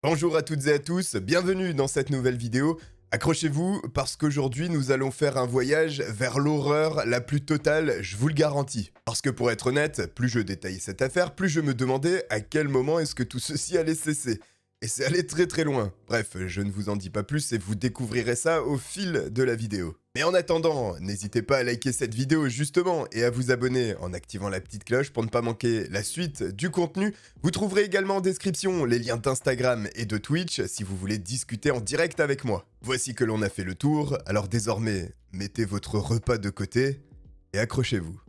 Bonjour à toutes et à tous, bienvenue dans cette nouvelle vidéo. Accrochez-vous parce qu'aujourd'hui nous allons faire un voyage vers l'horreur la plus totale, je vous le garantis. Parce que pour être honnête, plus je détaillais cette affaire, plus je me demandais à quel moment est-ce que tout ceci allait cesser. Et c'est allé très très loin. Bref, je ne vous en dis pas plus et vous découvrirez ça au fil de la vidéo. Mais en attendant, n'hésitez pas à liker cette vidéo justement et à vous abonner en activant la petite cloche pour ne pas manquer la suite du contenu. Vous trouverez également en description les liens d'Instagram et de Twitch si vous voulez discuter en direct avec moi. Voici que l'on a fait le tour, alors désormais, mettez votre repas de côté et accrochez-vous.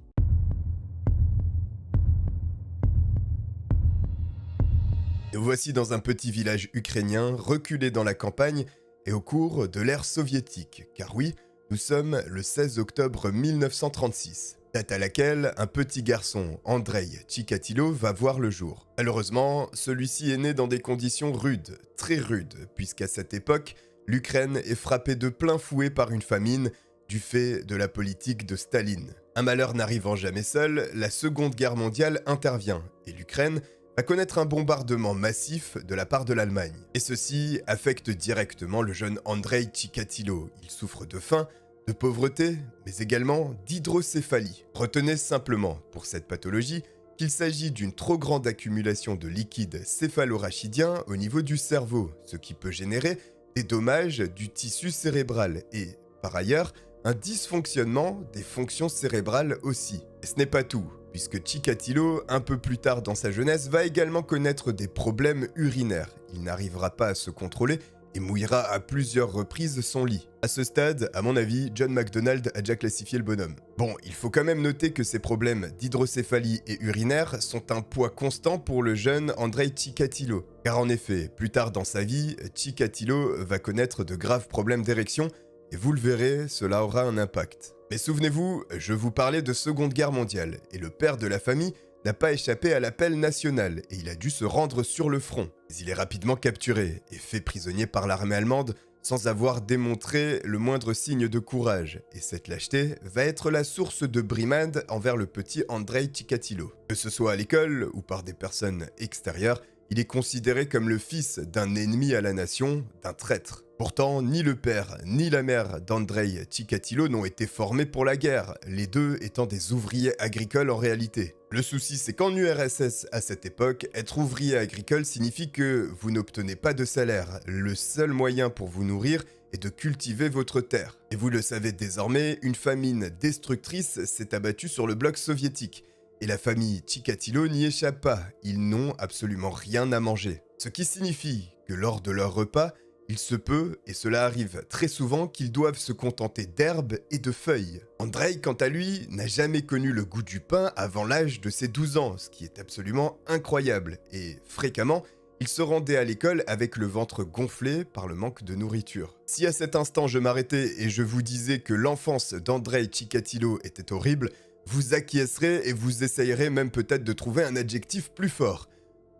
Nous voici dans un petit village ukrainien, reculé dans la campagne et au cours de l'ère soviétique, car oui, nous sommes le 16 octobre 1936, date à laquelle un petit garçon, Andrei Chikatilo, va voir le jour. Malheureusement, celui-ci est né dans des conditions rudes, très rudes, puisqu'à cette époque, l'Ukraine est frappée de plein fouet par une famine du fait de la politique de Staline. Un malheur n'arrivant jamais seul, la Seconde Guerre mondiale intervient et l'Ukraine va connaître un bombardement massif de la part de l'Allemagne. Et ceci affecte directement le jeune Andrei Chikatilo. Il souffre de faim, de pauvreté, mais également d'hydrocéphalie. Retenez simplement, pour cette pathologie, qu'il s'agit d'une trop grande accumulation de liquide céphalorachidien au niveau du cerveau, ce qui peut générer des dommages du tissu cérébral et, par ailleurs, un dysfonctionnement des fonctions cérébrales aussi. Et ce n'est pas tout, puisque Chikatilo, un peu plus tard dans sa jeunesse, va également connaître des problèmes urinaires. Il n'arrivera pas à se contrôler et mouillera à plusieurs reprises son lit. À ce stade, à mon avis, John McDonald a déjà classifié le bonhomme. Bon, il faut quand même noter que ces problèmes d'hydrocéphalie et urinaire sont un poids constant pour le jeune Andrei Chikatilo. Car en effet, plus tard dans sa vie, Chikatilo va connaître de graves problèmes d'érection et vous le verrez, cela aura un impact. Mais souvenez-vous, je vous parlais de Seconde Guerre mondiale, et le père de la famille n'a pas échappé à l'appel national, et il a dû se rendre sur le front. Mais il est rapidement capturé, et fait prisonnier par l'armée allemande, sans avoir démontré le moindre signe de courage. Et cette lâcheté va être la source de brimade envers le petit Andrei Chikatilo. Que ce soit à l'école, ou par des personnes extérieures, il est considéré comme le fils d'un ennemi à la nation, d'un traître. Pourtant, ni le père ni la mère d'Andrei Chikatilo n'ont été formés pour la guerre, les deux étant des ouvriers agricoles en réalité. Le souci, c'est qu'en URSS, à cette époque, être ouvrier agricole signifie que vous n'obtenez pas de salaire. Le seul moyen pour vous nourrir est de cultiver votre terre. Et vous le savez désormais, une famine destructrice s'est abattue sur le bloc soviétique. Et la famille Chikatilo n'y échappe pas, ils n'ont absolument rien à manger. Ce qui signifie que lors de leur repas, il se peut, et cela arrive très souvent, qu'ils doivent se contenter d'herbes et de feuilles. Andrei, quant à lui, n'a jamais connu le goût du pain avant l'âge de ses 12 ans, ce qui est absolument incroyable, et fréquemment, il se rendait à l'école avec le ventre gonflé par le manque de nourriture. Si à cet instant je m'arrêtais et je vous disais que l'enfance d'Andrei Chikatilo était horrible, vous acquiescerez et vous essayerez même peut-être de trouver un adjectif plus fort.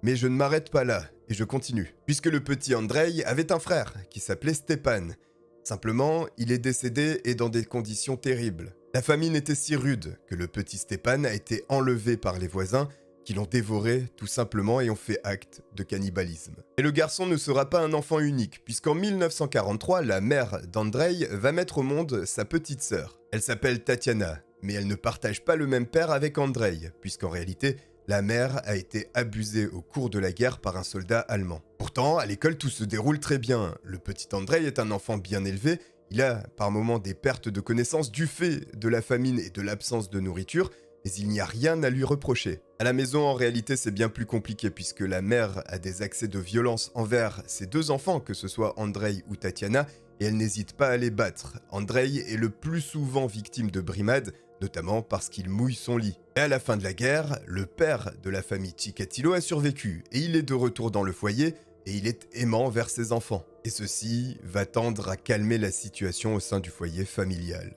Mais je ne m'arrête pas là, et je continue. Puisque le petit Andrei avait un frère, qui s'appelait Stepan. Simplement, il est décédé et dans des conditions terribles. La famine était si rude que le petit Stepan a été enlevé par les voisins, qui l'ont dévoré tout simplement et ont fait acte de cannibalisme. Et le garçon ne sera pas un enfant unique, puisqu'en 1943, la mère d'Andrei va mettre au monde sa petite sœur. Elle s'appelle Tatiana, mais elle ne partage pas le même père avec Andrei, puisqu'en réalité, la mère a été abusée au cours de la guerre par un soldat allemand. Pourtant, à l'école, tout se déroule très bien. Le petit Andrei est un enfant bien élevé, il a par moments des pertes de connaissances du fait de la famine et de l'absence de nourriture, mais il n'y a rien à lui reprocher. À la maison, en réalité, c'est bien plus compliqué puisque la mère a des accès de violence envers ses deux enfants, que ce soit Andrei ou Tatiana, et elle n'hésite pas à les battre. Andrei est le plus souvent victime de brimades, notamment parce qu'il mouille son lit. Et à la fin de la guerre, le père de la famille Chikatilo a survécu, et il est de retour dans le foyer, et il est aimant vers ses enfants. Et ceci va tendre à calmer la situation au sein du foyer familial.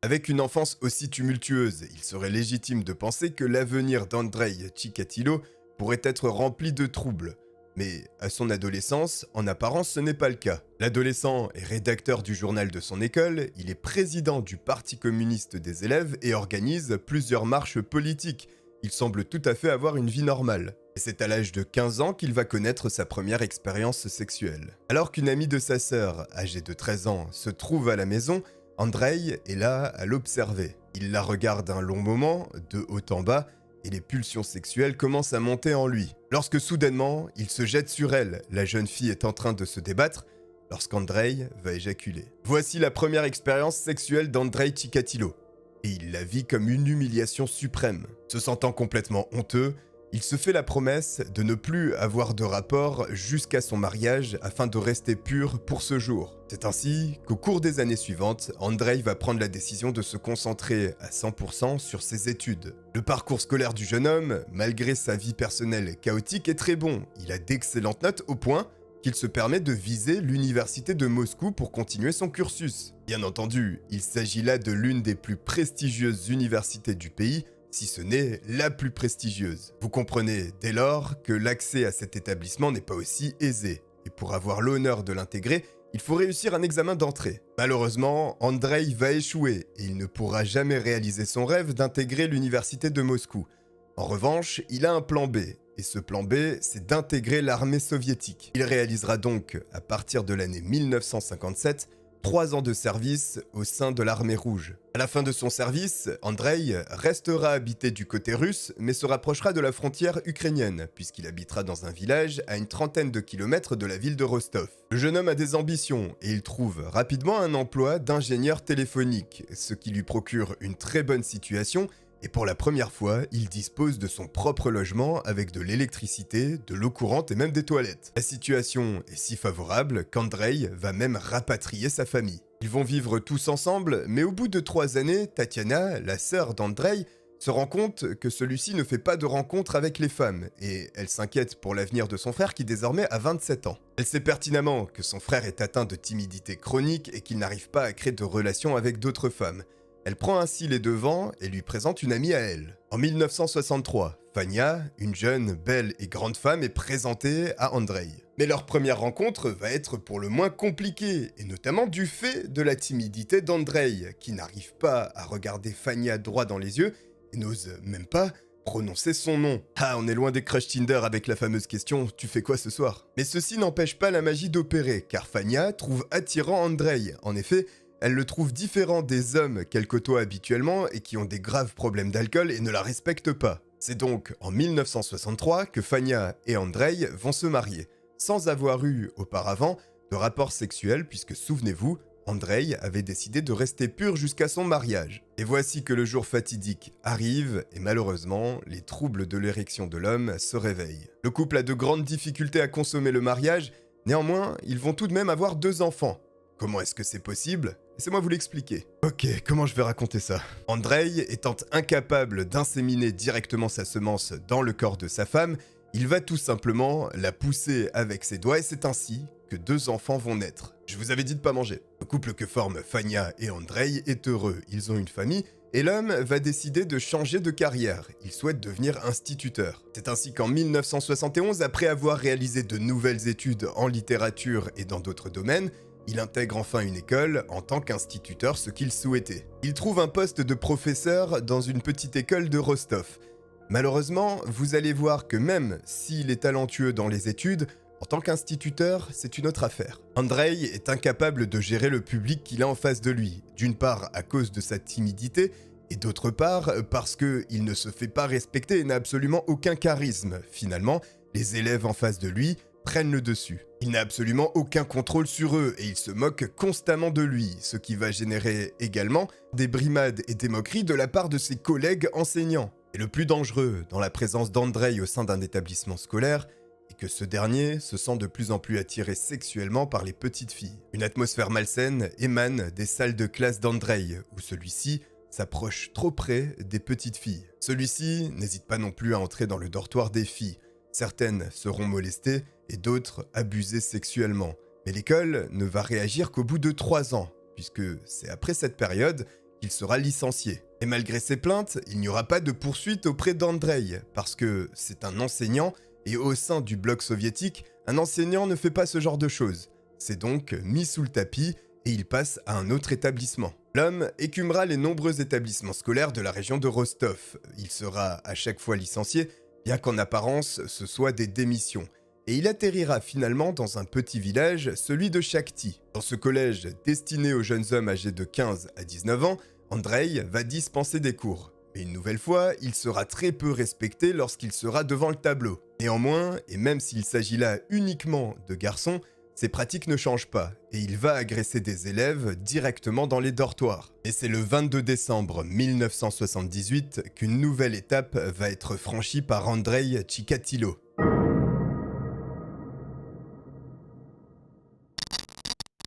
Avec une enfance aussi tumultueuse, il serait légitime de penser que l'avenir d'Andrei Chikatilo pourrait être rempli de troubles. Mais à son adolescence, en apparence, ce n'est pas le cas. L'adolescent est rédacteur du journal de son école, il est président du Parti communiste des élèves et organise plusieurs marches politiques. Il semble tout à fait avoir une vie normale. Et c'est à l'âge de 15 ans qu'il va connaître sa première expérience sexuelle. Alors qu'une amie de sa sœur, âgée de 13 ans, se trouve à la maison, Andrei est là à l'observer. Il la regarde un long moment, de haut en bas, et les pulsions sexuelles commencent à monter en lui. Lorsque soudainement, il se jette sur elle, la jeune fille est en train de se débattre, lorsqu'Andrei va éjaculer. Voici la première expérience sexuelle d'Andrei Chikatilo. Et il la vit comme une humiliation suprême. Se sentant complètement honteux, il se fait la promesse de ne plus avoir de rapport jusqu'à son mariage afin de rester pur pour ce jour. C'est ainsi qu'au cours des années suivantes, Andrei va prendre la décision de se concentrer à 100% sur ses études. Le parcours scolaire du jeune homme, malgré sa vie personnelle chaotique, est très bon. Il a d'excellentes notes au point qu'il se permet de viser l'université de Moscou pour continuer son cursus. Bien entendu, il s'agit là de l'une des plus prestigieuses universités du pays, si ce n'est la plus prestigieuse. Vous comprenez dès lors que l'accès à cet établissement n'est pas aussi aisé, et pour avoir l'honneur de l'intégrer, il faut réussir un examen d'entrée. Malheureusement, Andrei va échouer, et il ne pourra jamais réaliser son rêve d'intégrer l'université de Moscou. En revanche, il a un plan B, et ce plan B, c'est d'intégrer l'armée soviétique. Il réalisera donc, à partir de l'année 1957, 3 ans de service au sein de l'armée rouge. À la fin de son service, Andrei restera habité du côté russe, mais se rapprochera de la frontière ukrainienne, puisqu'il habitera dans un village à une trentaine de kilomètres de la ville de Rostov. Le jeune homme a des ambitions, et il trouve rapidement un emploi d'ingénieur téléphonique, ce qui lui procure une très bonne situation, et pour la première fois, il dispose de son propre logement avec de l'électricité, de l'eau courante et même des toilettes. La situation est si favorable qu'Andrei va même rapatrier sa famille. Ils vont vivre tous ensemble, mais au bout de 3 années, Tatiana, la sœur d'Andrei, se rend compte que celui-ci ne fait pas de rencontres avec les femmes, et elle s'inquiète pour l'avenir de son frère qui désormais a 27 ans. Elle sait pertinemment que son frère est atteint de timidité chronique et qu'il n'arrive pas à créer de relations avec d'autres femmes. Elle prend ainsi les devants et lui présente une amie à elle. En 1963, Fania, une jeune, belle et grande femme, est présentée à Andrei. Mais leur première rencontre va être pour le moins compliquée, et notamment du fait de la timidité d'Andrei, qui n'arrive pas à regarder Fania droit dans les yeux et n'ose même pas prononcer son nom. Ah, on est loin des crush Tinder avec la fameuse question « Tu fais quoi ce soir ?» Mais ceci n'empêche pas la magie d'opérer, car Fania trouve attirant Andrei. En effet, elle le trouve différent des hommes qu'elle côtoie habituellement et qui ont des graves problèmes d'alcool et ne la respectent pas. C'est donc en 1963 que Fania et Andrei vont se marier, sans avoir eu auparavant de rapport sexuel puisque, souvenez-vous, Andrei avait décidé de rester pur jusqu'à son mariage. Et voici que le jour fatidique arrive et malheureusement, les troubles de l'érection de l'homme se réveillent. Le couple a de grandes difficultés à consommer le mariage, néanmoins, ils vont tout de même avoir 2 enfants. Comment est-ce que c'est possible ? Laissez-moi vous l'expliquer. Ok, comment je vais raconter ça ? Andrei, étant incapable d'inséminer directement sa semence dans le corps de sa femme, il va tout simplement la pousser avec ses doigts et c'est ainsi que 2 enfants vont naître. Je vous avais dit de pas manger. Le couple que forment Fania et Andrei est heureux, ils ont une famille, et l'homme va décider de changer de carrière. Il souhaite devenir instituteur. C'est ainsi qu'en 1971, après avoir réalisé de nouvelles études en littérature et dans d'autres domaines, il intègre enfin une école en tant qu'instituteur, ce qu'il souhaitait. Il trouve un poste de professeur dans une petite école de Rostov. Malheureusement, vous allez voir que même s'il est talentueux dans les études, en tant qu'instituteur, c'est une autre affaire. Andrei est incapable de gérer le public qu'il a en face de lui, d'une part à cause de sa timidité, et d'autre part parce qu'il ne se fait pas respecter et n'a absolument aucun charisme. Finalement, les élèves en face de lui prennent le dessus. Il n'a absolument aucun contrôle sur eux et il se moque constamment de lui, ce qui va générer également des brimades et des moqueries de la part de ses collègues enseignants. Et le plus dangereux dans la présence d'Andrei au sein d'un établissement scolaire est que ce dernier se sent de plus en plus attiré sexuellement par les petites filles. Une atmosphère malsaine émane des salles de classe d'Andrei, où celui-ci s'approche trop près des petites filles. Celui-ci n'hésite pas non plus à entrer dans le dortoir des filles. Certaines seront molestées et d'autres abusées sexuellement. Mais l'école ne va réagir qu'au bout de 3 ans, puisque c'est après cette période qu'il sera licencié. Et malgré ses plaintes, il n'y aura pas de poursuite auprès d'Andrei, parce que c'est un enseignant, et au sein du bloc soviétique, un enseignant ne fait pas ce genre de choses. C'est donc mis sous le tapis, et il passe à un autre établissement. L'homme écumera les nombreux établissements scolaires de la région de Rostov. Il sera à chaque fois licencié, bien qu'en apparence ce soit des démissions. Et il atterrira finalement dans un petit village, celui de Shakhty. Dans ce collège destiné aux jeunes hommes âgés de 15 à 19 ans, Andrei va dispenser des cours. Mais une nouvelle fois, il sera très peu respecté lorsqu'il sera devant le tableau. Néanmoins, et même s'il s'agit là uniquement de garçons, ses pratiques ne changent pas, et il va agresser des élèves directement dans les dortoirs. Et c'est le 22 décembre 1978 qu'une nouvelle étape va être franchie par Andrei Chikatilo.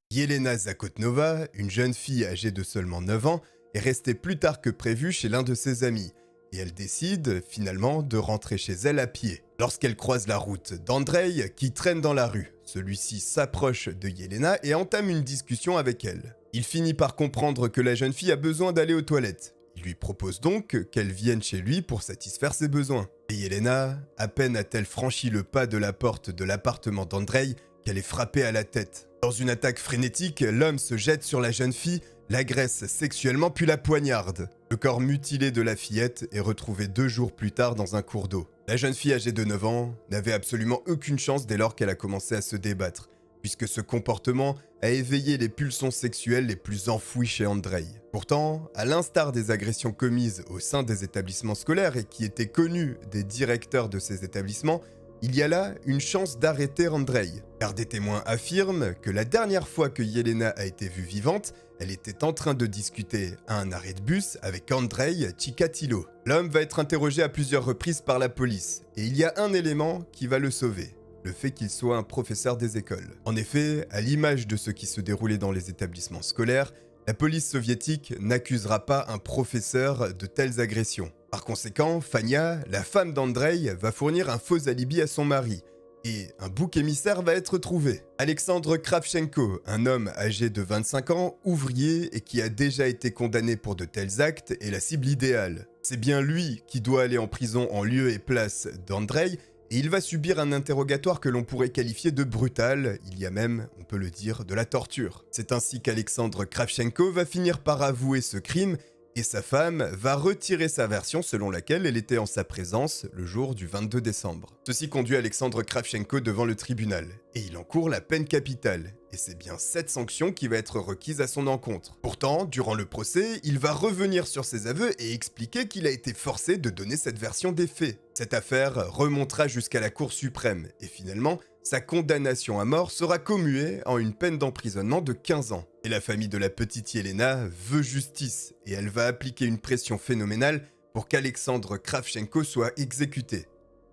Yelena Zakotnova, une jeune fille âgée de seulement 9 ans, est restée plus tard que prévu chez l'un de ses amis, et elle décide finalement de rentrer chez elle à pied. Lorsqu'elle croise la route d'Andrei qui traîne dans la rue, celui-ci s'approche de Yelena et entame une discussion avec elle. Il finit par comprendre que la jeune fille a besoin d'aller aux toilettes. Il lui propose donc qu'elle vienne chez lui pour satisfaire ses besoins. Et Yelena, à peine a-t-elle franchi le pas de la porte de l'appartement d'Andrei qu'elle est frappée à la tête. Dans une attaque frénétique, l'homme se jette sur la jeune fille, l'agresse sexuellement puis la poignarde. Le corps mutilé de la fillette est retrouvé 2 jours plus tard dans un cours d'eau. La jeune fille âgée de 9 ans n'avait absolument aucune chance dès lors qu'elle a commencé à se débattre, puisque ce comportement a éveillé les pulsions sexuelles les plus enfouies chez Andrei. Pourtant, à l'instar des agressions commises au sein des établissements scolaires et qui étaient connues des directeurs de ces établissements, il y a là une chance d'arrêter Andrei, car des témoins affirment que la dernière fois que Yelena a été vue vivante, elle était en train de discuter à un arrêt de bus avec Andrei Chikatilo. L'homme va être interrogé à plusieurs reprises par la police, et il y a un élément qui va le sauver, le fait qu'il soit un professeur des écoles. En effet, à l'image de ce qui se déroulait dans les établissements scolaires, la police soviétique n'accusera pas un professeur de telles agressions. Par conséquent, Fania, la femme d'Andrei, va fournir un faux alibi à son mari, et un bouc émissaire va être trouvé. Alexandre Kravchenko, un homme âgé de 25 ans, ouvrier et qui a déjà été condamné pour de tels actes, est la cible idéale. C'est bien lui qui doit aller en prison en lieu et place d'Andrei, et il va subir un interrogatoire que l'on pourrait qualifier de brutal, il y a même, on peut le dire, de la torture. C'est ainsi qu'Alexandre Kravchenko va finir par avouer ce crime, et sa femme va retirer sa version selon laquelle elle était en sa présence le jour du 22 décembre. Ceci conduit Alexandre Kravchenko devant le tribunal, et il encourt la peine capitale, et c'est bien cette sanction qui va être requise à son encontre. Pourtant, durant le procès, il va revenir sur ses aveux et expliquer qu'il a été forcé de donner cette version des faits. Cette affaire remontera jusqu'à la Cour suprême, et finalement, sa condamnation à mort sera commuée en une peine d'emprisonnement de 15 ans. Et la famille de la petite Yelena veut justice, et elle va appliquer une pression phénoménale pour qu'Alexandre Kravchenko soit exécuté.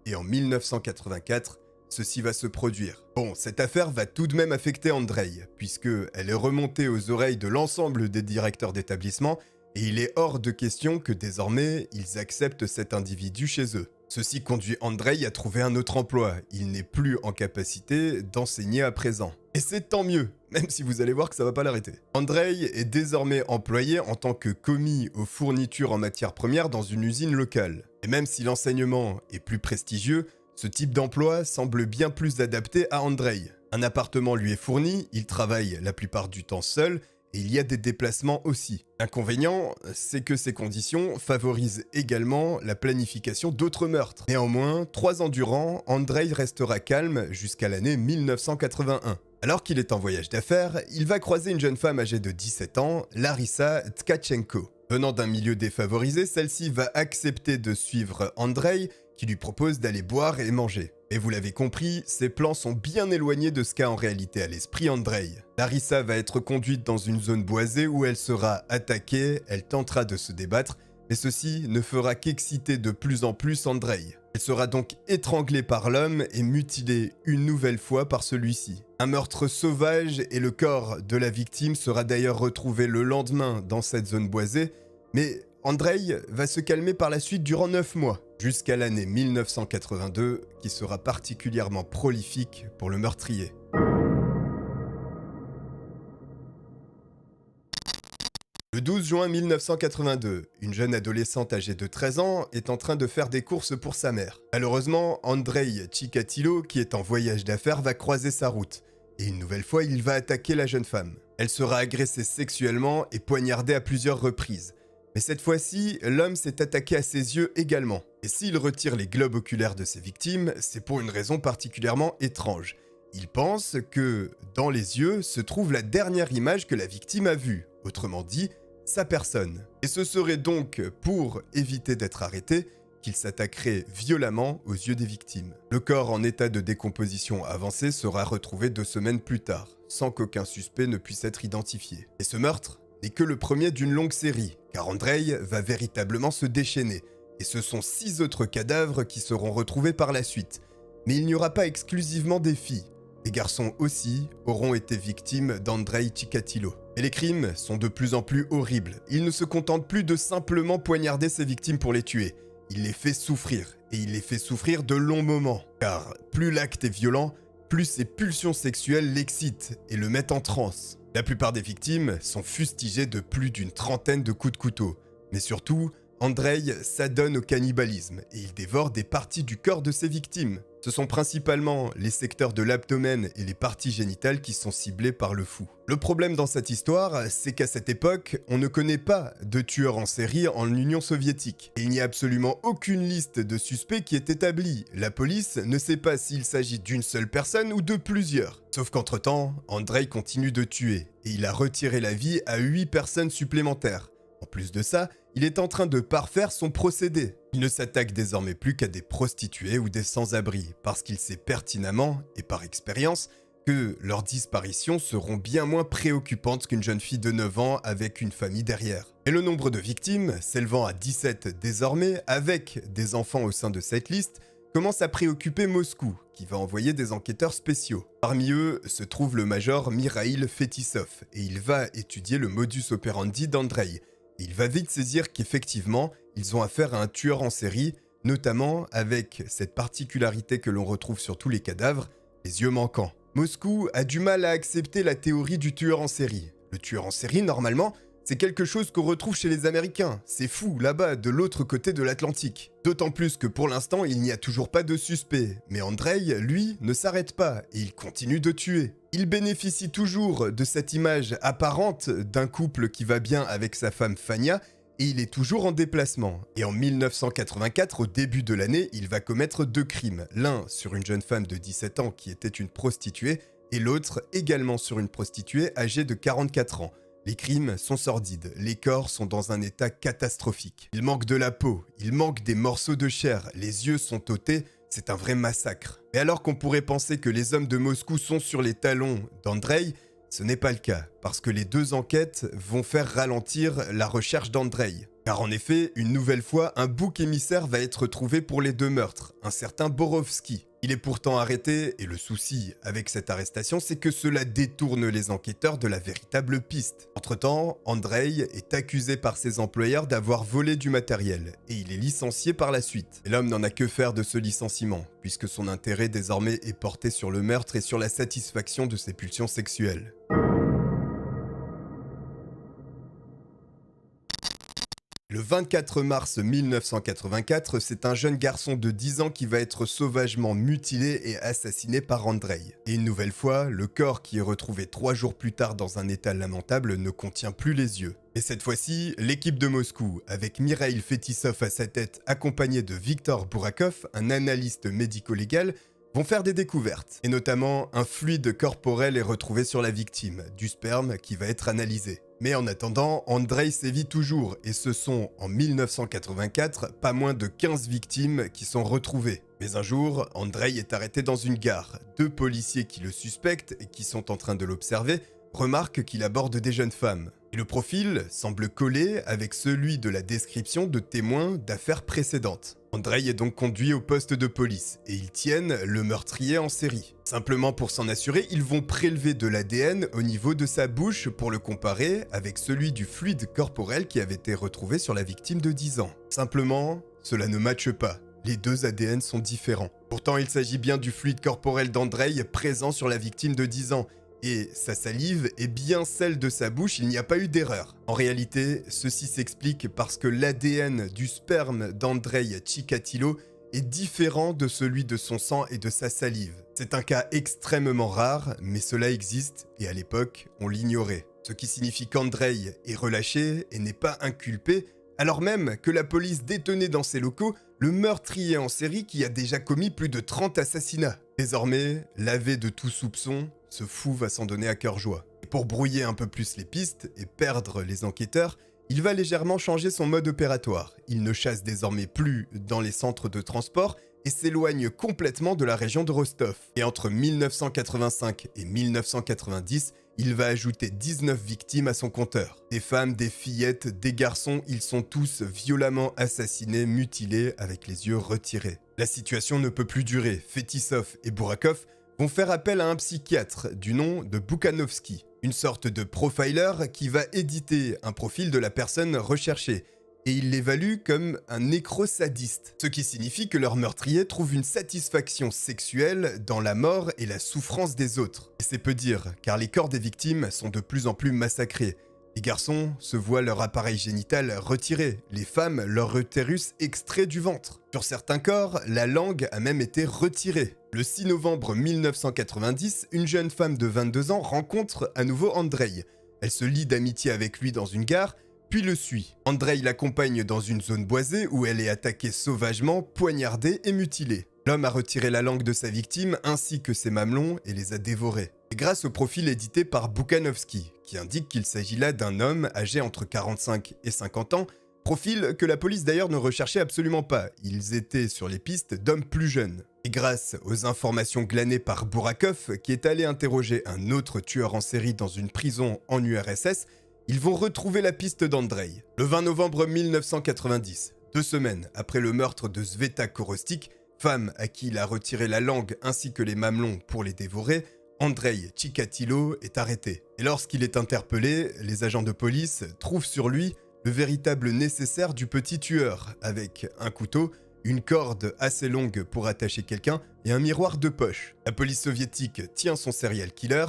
Et en 1984, ceci va se produire. Bon, cette affaire va tout de même affecter Andrei, puisqu'elle est remontée aux oreilles de l'ensemble des directeurs d'établissement, et il est hors de question que désormais, ils acceptent cet individu chez eux. Ceci conduit Andrei à trouver un autre emploi, il n'est plus en capacité d'enseigner à présent. Et c'est tant mieux, même si vous allez voir que ça va pas l'arrêter. Andrei est désormais employé en tant que commis aux fournitures en matières premières dans une usine locale. Et même si l'enseignement est plus prestigieux, ce type d'emploi semble bien plus adapté à Andrei. Un appartement lui est fourni, il travaille la plupart du temps seul, et il y a des déplacements aussi. L'inconvénient, c'est que ces conditions favorisent également la planification d'autres meurtres. Néanmoins, 3 ans durant, Andrei restera calme jusqu'à l'année 1981. Alors qu'il est en voyage d'affaires, il va croiser une jeune femme âgée de 17 ans, Larissa Tkachenko. Venant d'un milieu défavorisé, celle-ci va accepter de suivre Andrei, qui lui propose d'aller boire et manger. Mais vous l'avez compris, ses plans sont bien éloignés de ce qu'a en réalité à l'esprit Andrei. Larissa va être conduite dans une zone boisée où elle sera attaquée, elle tentera de se débattre, mais ceci ne fera qu'exciter de plus en plus Andrei. Elle sera donc étranglée par l'homme et mutilée une nouvelle fois par celui-ci. Un meurtre sauvage et le corps de la victime sera d'ailleurs retrouvé le lendemain dans cette zone boisée, mais Andrei va se calmer par la suite durant 9 mois, jusqu'à l'année 1982, qui sera particulièrement prolifique pour le meurtrier. Le 12 juin 1982, une jeune adolescente âgée de 13 ans est en train de faire des courses pour sa mère. Malheureusement, Andrei Chikatilo, qui est en voyage d'affaires, va croiser sa route. Et une nouvelle fois, il va attaquer la jeune femme. Elle sera agressée sexuellement et poignardée à plusieurs reprises. Mais cette fois-ci, l'homme s'est attaqué à ses yeux également. Et s'il retire les globes oculaires de ses victimes, c'est pour une raison particulièrement étrange. Il pense que, dans les yeux, se trouve la dernière image que la victime a vue, autrement dit, sa personne. Et ce serait donc, pour éviter d'être arrêté, qu'il s'attaquerait violemment aux yeux des victimes. Le corps en état de décomposition avancée sera retrouvé 2 semaines plus tard, sans qu'aucun suspect ne puisse être identifié. Et ce meurtre n'est que le premier d'une longue série, car Andrei va véritablement se déchaîner, et ce sont 6 autres cadavres qui seront retrouvés par la suite. Mais il n'y aura pas exclusivement des filles. Les garçons aussi auront été victimes d'Andrei Chikatilo. Et les crimes sont de plus en plus horribles. Il ne se contente plus de simplement poignarder ses victimes pour les tuer. Il les fait souffrir, et il les fait souffrir de longs moments. Car plus l'acte est violent, plus ses pulsions sexuelles l'excitent et le mettent en transe. La plupart des victimes sont fustigées de plus d'une trentaine de coups de couteau. Mais surtout, Andrei s'adonne au cannibalisme et il dévore des parties du corps de ses victimes. Ce sont principalement les secteurs de l'abdomen et les parties génitales qui sont ciblés par le fou. Le problème dans cette histoire, c'est qu'à cette époque, on ne connaît pas de tueurs en série en Union soviétique. Et il n'y a absolument aucune liste de suspects qui est établie. La police ne sait pas s'il s'agit d'une seule personne ou de plusieurs. Sauf qu'entre-temps, Andrei continue de tuer et il a retiré la vie à 8 personnes supplémentaires. En plus de ça, il est en train de parfaire son procédé. Il ne s'attaque désormais plus qu'à des prostituées ou des sans-abri, parce qu'il sait pertinemment, et par expérience, que leurs disparitions seront bien moins préoccupantes qu'une jeune fille de 9 ans avec une famille derrière. Et le nombre de victimes, s'élevant à 17 désormais, avec des enfants au sein de cette liste, commence à préoccuper Moscou, qui va envoyer des enquêteurs spéciaux. Parmi eux se trouve le major Mikhail Fetisov, et il va étudier le modus operandi d'Andrei. Il va vite saisir qu'effectivement, ils ont affaire à un tueur en série, notamment avec cette particularité que l'on retrouve sur tous les cadavres, les yeux manquants. Moscou a du mal à accepter la théorie du tueur en série. Le tueur en série, normalement, c'est quelque chose qu'on retrouve chez les Américains. C'est fou, là-bas, de l'autre côté de l'Atlantique. D'autant plus que pour l'instant, il n'y a toujours pas de suspect. Mais Andrei, lui, ne s'arrête pas et il continue de tuer. Il bénéficie toujours de cette image apparente d'un couple qui va bien avec sa femme Fania et il est toujours en déplacement. Et en 1984, au début de l'année, il va commettre 2 crimes. L'un sur une jeune femme de 17 ans qui était une prostituée et l'autre également sur une prostituée âgée de 44 ans. Les crimes sont sordides, les corps sont dans un état catastrophique. Il manque de la peau, il manque des morceaux de chair, les yeux sont ôtés, c'est un vrai massacre. Et alors qu'on pourrait penser que les hommes de Moscou sont sur les talons d'Andrei, ce n'est pas le cas, parce que les 2 enquêtes vont faire ralentir la recherche d'Andrei. Car en effet, une nouvelle fois, un bouc émissaire va être trouvé pour les 2 meurtres, un certain Borovski. Il est pourtant arrêté, et le souci avec cette arrestation, c'est que cela détourne les enquêteurs de la véritable piste. Entre-temps, Andrei est accusé par ses employeurs d'avoir volé du matériel, et il est licencié par la suite. Et l'homme n'en a que faire de ce licenciement, puisque son intérêt désormais est porté sur le meurtre et sur la satisfaction de ses pulsions sexuelles. Le 24 mars 1984, c'est un jeune garçon de 10 ans qui va être sauvagement mutilé et assassiné par Andrei. Et une nouvelle fois, le corps qui est retrouvé 3 jours plus tard dans un état lamentable ne contient plus les yeux. Et cette fois-ci, l'équipe de Moscou, avec Mikhail Fetisov à sa tête, accompagné de Viktor Burakov, un analyste médico-légal, vont faire des découvertes. Et notamment, un fluide corporel est retrouvé sur la victime, du sperme qui va être analysé. Mais en attendant, Andrei sévit toujours et ce sont, en 1984, pas moins de 15 victimes qui sont retrouvées. Mais un jour, Andrei est arrêté dans une gare. 2 policiers qui le suspectent et qui sont en train de l'observer remarquent qu'il aborde des jeunes femmes. Et le profil semble coller avec celui de la description de témoins d'affaires précédentes. Andrei est donc conduit au poste de police et ils tiennent le meurtrier en série. Simplement pour s'en assurer, ils vont prélever de l'ADN au niveau de sa bouche pour le comparer avec celui du fluide corporel qui avait été retrouvé sur la victime de 10 ans. Simplement, cela ne matche pas. Les 2 ADN sont différents. Pourtant, il s'agit bien du fluide corporel d'Andrei présent sur la victime de 10 ans. Et sa salive est bien celle de sa bouche, il n'y a pas eu d'erreur. En réalité, ceci s'explique parce que l'ADN du sperme d'Andrei Chikatilo est différent de celui de son sang et de sa salive. C'est un cas extrêmement rare, mais cela existe et à l'époque, on l'ignorait. ce qui signifie qu'Andrei est relâché et n'est pas inculpé, alors même que la police détenait dans ses locaux le meurtrier en série qui a déjà commis plus de 30 assassinats. Désormais, lavé de tout soupçon, ce fou va s'en donner à cœur joie. Et pour brouiller un peu plus les pistes et perdre les enquêteurs, il va légèrement changer son mode opératoire. Il ne chasse désormais plus dans les centres de transport et s'éloigne complètement de la région de Rostov. Et entre 1985 et 1990, il va ajouter 19 victimes à son compteur. Des femmes, des fillettes, des garçons, ils sont tous violemment assassinés, mutilés, avec les yeux retirés. La situation ne peut plus durer. Fetisov et Burakov vont faire appel à un psychiatre du nom de Bukhanovsky, une sorte de profiler qui va éditer un profil de la personne recherchée. Et il l'évalue comme un nécrosadiste, ce qui signifie que leur meurtrier trouve une satisfaction sexuelle dans la mort et la souffrance des autres. Et c'est peu dire, car les corps des victimes sont de plus en plus massacrés. Les garçons se voient leur appareil génital retiré, les femmes leur utérus extrait du ventre. Sur certains corps, la langue a même été retirée. Le 6 novembre 1990, une jeune femme de 22 ans rencontre à nouveau Andrei. Elle se lie d'amitié avec lui dans une gare, puis le suit. Andrei l'accompagne dans une zone boisée où elle est attaquée sauvagement, poignardée et mutilée. L'homme a retiré la langue de sa victime ainsi que ses mamelons et les a dévorés. Et grâce au profil édité par Bukhanovsky, qui indique qu'il s'agit là d'un homme âgé entre 45 et 50 ans, profil que la police d'ailleurs ne recherchait absolument pas, ils étaient sur les pistes d'hommes plus jeunes. Et grâce aux informations glanées par Burakov, qui est allé interroger un autre tueur en série dans une prison en URSS, ils vont retrouver la piste d'Andrei. Le 20 novembre 1990, 2 semaines après le meurtre de Sveta Korostik, femme à qui il a retiré la langue ainsi que les mamelons pour les dévorer, Andrei Chikatilo est arrêté. Et lorsqu'il est interpellé, les agents de police trouvent sur lui le véritable nécessaire du petit tueur, avec un couteau, une corde assez longue pour attacher quelqu'un et un miroir de poche. La police soviétique tient son serial killer,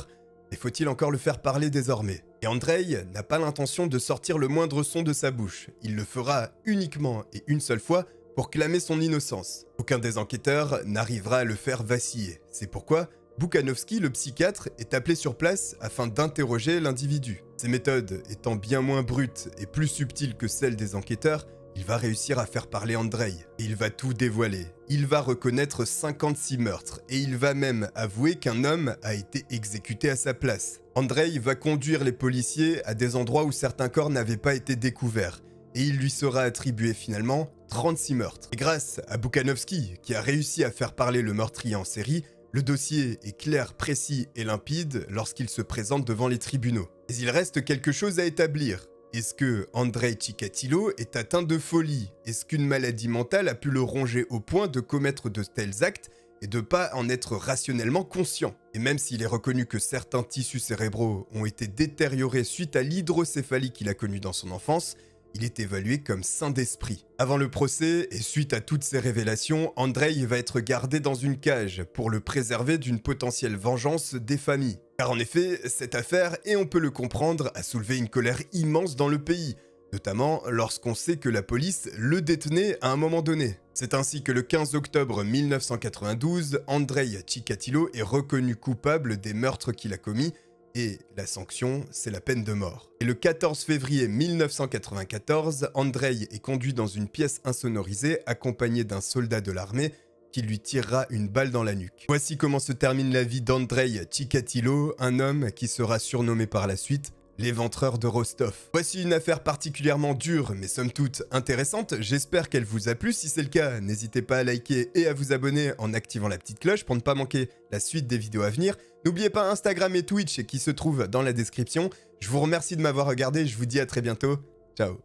et faut-il encore le faire parler désormais? Et Andrei n'a pas l'intention de sortir le moindre son de sa bouche. Il le fera uniquement et une seule fois pour clamer son innocence. Aucun des enquêteurs n'arrivera à le faire vaciller. C'est pourquoi Bukhanovsky, le psychiatre, est appelé sur place afin d'interroger l'individu. Ses méthodes étant bien moins brutes et plus subtiles que celles des enquêteurs, il va réussir à faire parler Andrei. Et il va tout dévoiler. Il va reconnaître 56 meurtres et il va même avouer qu'un homme a été exécuté à sa place. Andrei va conduire les policiers à des endroits où certains corps n'avaient pas été découverts. Et il lui sera attribué finalement 36 meurtres. Et grâce à Bukhanovsky, qui a réussi à faire parler le meurtrier en série, le dossier est clair, précis et limpide lorsqu'il se présente devant les tribunaux. Mais il reste quelque chose à établir. Est-ce que Andrei Chikatilo est atteint de folie? Est-ce qu'une maladie mentale a pu le ronger au point de commettre de tels actes et de pas en être rationnellement conscient? Et même s'il est reconnu que certains tissus cérébraux ont été détériorés suite à l'hydrocéphalie qu'il a connue dans son enfance, il est évalué comme sain d'esprit. Avant le procès, et suite à toutes ces révélations, Andrei va être gardé dans une cage pour le préserver d'une potentielle vengeance des familles. Car en effet, cette affaire, et on peut le comprendre, a soulevé une colère immense dans le pays, notamment lorsqu'on sait que la police le détenait à un moment donné. C'est ainsi que le 15 octobre 1992, Andrei Chikatilo est reconnu coupable des meurtres qu'il a commis, et la sanction, c'est la peine de mort. Et le 14 février 1994, Andrei est conduit dans une pièce insonorisée accompagné d'un soldat de l'armée qui lui tirera une balle dans la nuque. Voici comment se termine la vie d'Andrei Chikatilo, un homme qui sera surnommé par la suite l'éventreur de Rostov. Voici une affaire particulièrement dure, mais somme toute intéressante. J'espère qu'elle vous a plu. Si c'est le cas, n'hésitez pas à liker et à vous abonner en activant la petite cloche pour ne pas manquer la suite des vidéos à venir. N'oubliez pas Instagram et Twitch qui se trouvent dans la description. Je vous remercie de m'avoir regardé, je vous dis à très bientôt. Ciao.